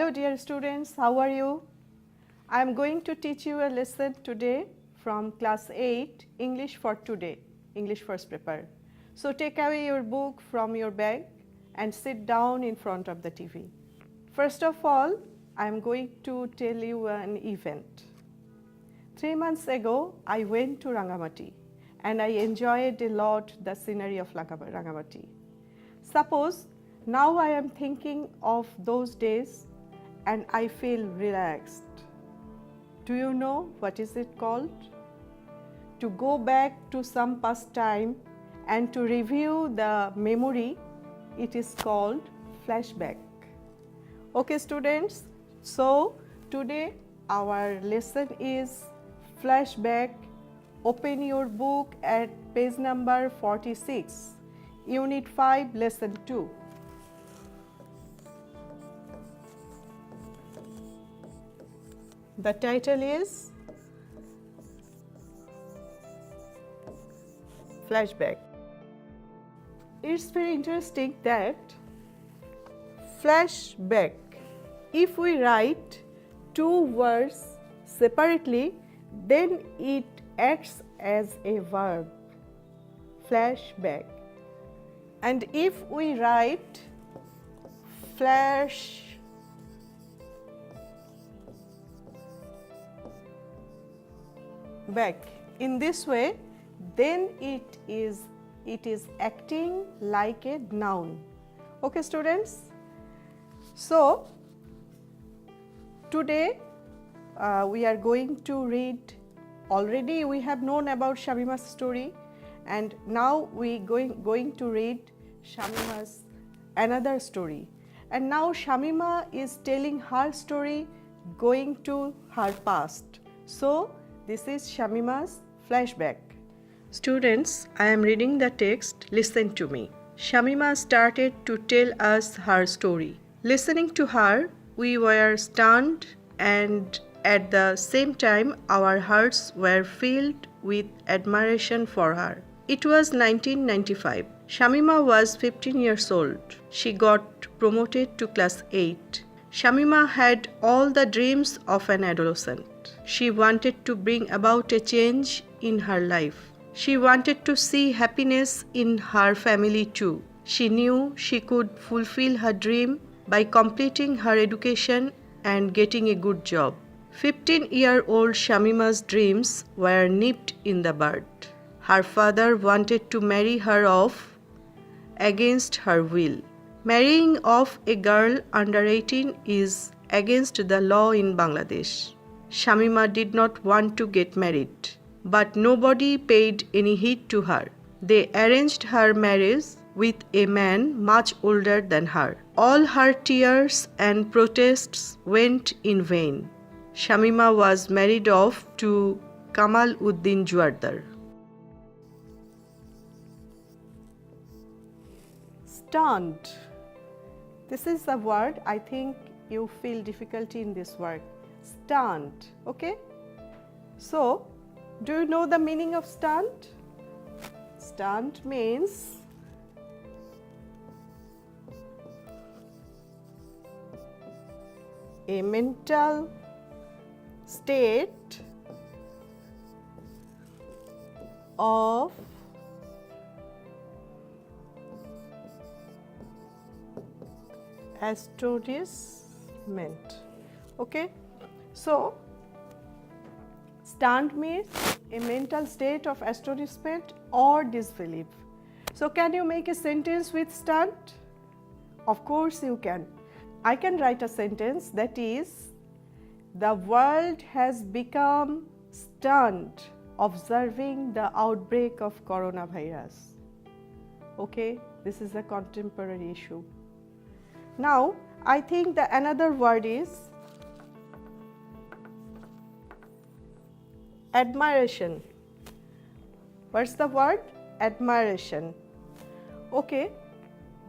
Hello dear students, how are you? I am going to teach you a lesson today from class 8, English for today, English first paper. So take away your book from your bag and sit down in front of the TV. First of all, I am going to tell you an event. 3 months ago, I went to Rangamati and I enjoyed a lot the scenery of Rangamati. Suppose now I am thinking of those days and I feel relaxed. Do you know what is it called? To go back to some past time and to review the memory, it is called flashback. Okay students, so today our lesson is flashback. Open your book at page number 46, Unit 5, Lesson 2. The title is Flashback. It's very interesting that flashback, if we write two words separately, then it acts as a verb, flashback. And if we write flash back in this way, then it is acting like a noun. Okay students, so today we are going to read. Already we have known about Shamima's story, and now we going to read Shamima's another story. And now Shamima is telling her story going to her past. So this is Shamima's flashback. Students, I am reading the text. Listen to me. Shamima started to tell us her story. Listening to her, we were stunned, and at the same time our hearts were filled with admiration for her. It was 1995. Shamima was 15 years old. She got promoted to class 8. Shamima had all the dreams of an adolescent. She wanted to bring about a change in her life. She wanted to see happiness in her family too. She knew she could fulfill her dream by completing her education and getting a good job. 15-year-old Shamima's dreams were nipped in the bud. Her father wanted to marry her off against her will. Marrying off a girl under 18 is against the law in Bangladesh. Shamima did not want to get married, but nobody paid any heed to her. They arranged her marriage with a man much older than her. All her tears and protests went in vain. Shamima was married off to Kamal Uddin Juardar. Stunned. This is the word. I think you feel difficulty in this word. Stunned. Okay? So, do you know the meaning of stunned? Stunned means a mental state of astonishment. Okay, so stunned means a mental state of astonishment or disbelief. So can you make a sentence with stunned? Of course you can. I can write a sentence that is, the world has become stunned observing the outbreak of coronavirus. Okay, this is a contemporary issue. Now, I think the another word is admiration. What's the word? Admiration. Okay,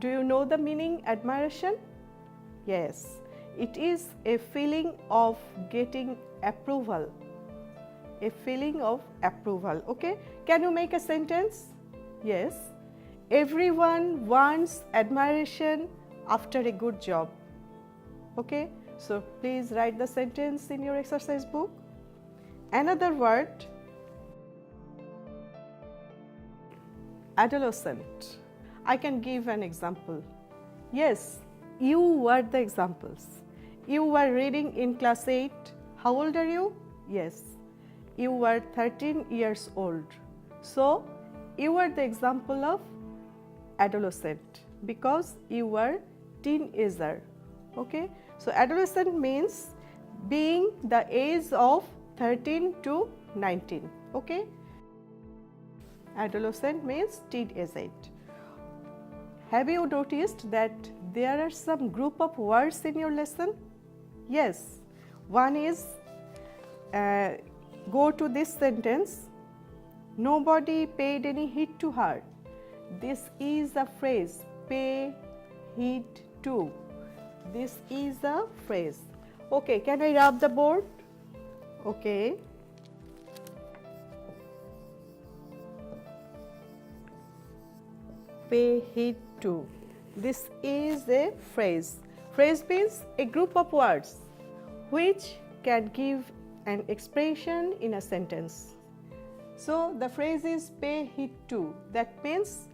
do you know the meaning admiration? Yes, it is a feeling of getting approval. A feeling of approval. Okay, can you make a sentence? Yes, everyone wants admiration after a good job. Okay, So please write the sentence in your exercise book. Another word, adolescent. I can give an example. Yes, you were the examples. You were reading in class 8. How old are you? Yes, you were 13 years old. So you were the example of adolescent because you were teenager. Okay, so adolescent means being the age of 13 to 19. Okay, adolescent means teenage. Have you noticed that there are some group of words in your lesson? Yes, one is go to this sentence, nobody paid any heed to her. This is a phrase, pay heed to. This is a phrase. Okay, can I rub the board? Okay. Pay heed to. This is a phrase. Phrase means a group of words which can give an expression in a sentence. So the phrase is pay heed to. That means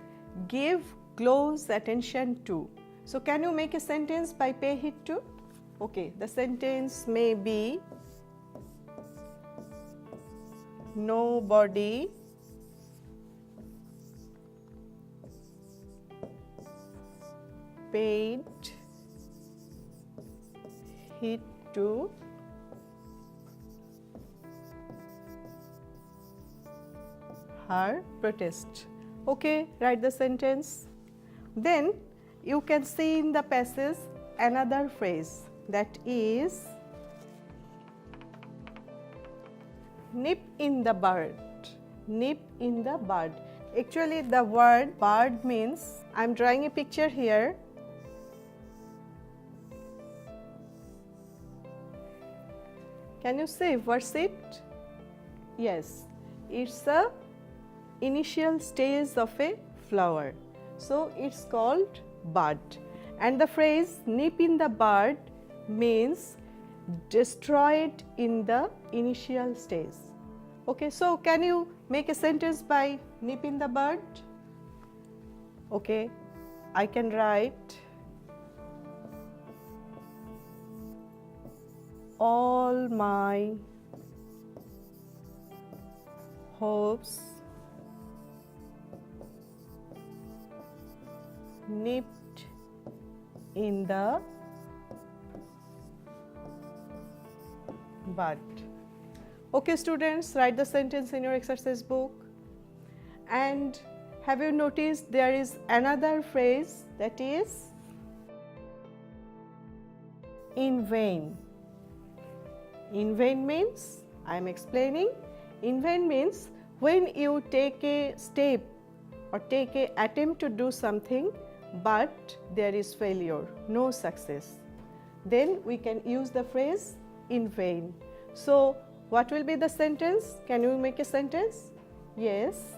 give close attention to. So can you make a sentence by pay heed to? Okay, the sentence may be nobody paid heed to her protest. Okay, write the sentence. Then you can see in the passage another phrase, that is nip in the bud. Nip in the bud. Actually the word bud means, I am drawing a picture here. Can you say what's it? Yes, it's a initial stage of a flower. So it's called bud. And the phrase nip in the bud means destroy it in the initial stage. Okay, so can you make a sentence by nip in the bud? Okay, I can write all my hopes nipped in the bud. Okay students, write the sentence in your exercise book. And have you noticed there is another phrase, that is in vain. In vain means, I am explaining, in vain means when you take a step or take an attempt to do something but there is failure, no success, then we can use the phrase in vain. So what will be the sentence? Can you make a sentence? Yes.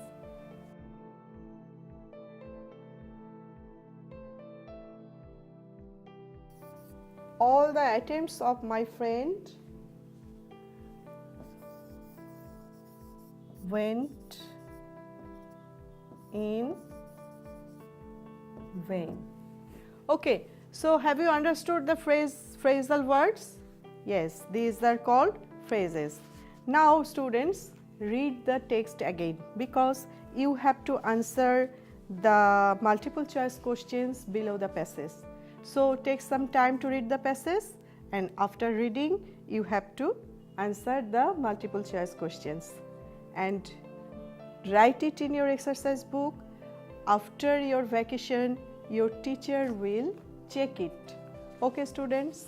All the attempts of my friend went in vain. Okay, so have you understood the phrasal words? Yes, these are called phrases. Now students, read the text again because you have to answer the multiple choice questions below the passage. So take some time to read the passage, and after reading you have to answer the multiple choice questions and write it in your exercise book. After your vacation your teacher will check it. Okay students,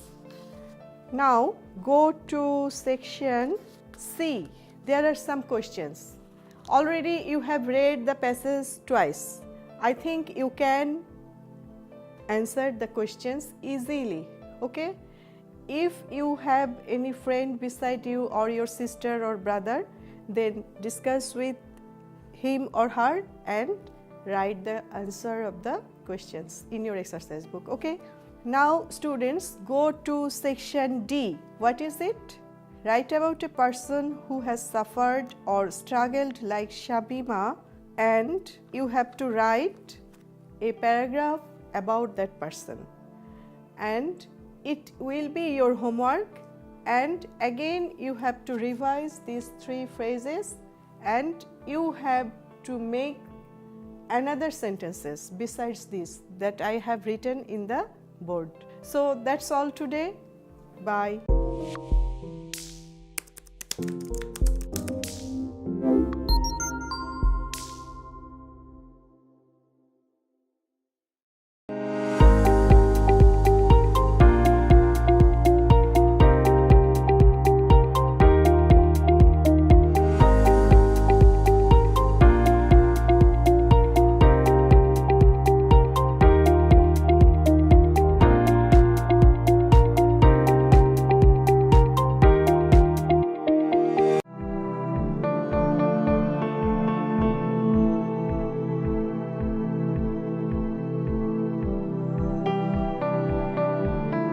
now go to section C. There are some questions. Already you have read the passage twice. I think you can answer the questions easily. Okay, if you have any friend beside you or your sister or brother, then discuss with him or her and write the answer of the questions in your exercise book. Okay, Now students, go to section D. What is it? Write about a person who has suffered or struggled like Shabima, and you have to write a paragraph about that person, and it will be your homework. And again you have to revise these 3 phrases, and you have to make another sentences besides this that I have written in the board. So that's all today. Bye.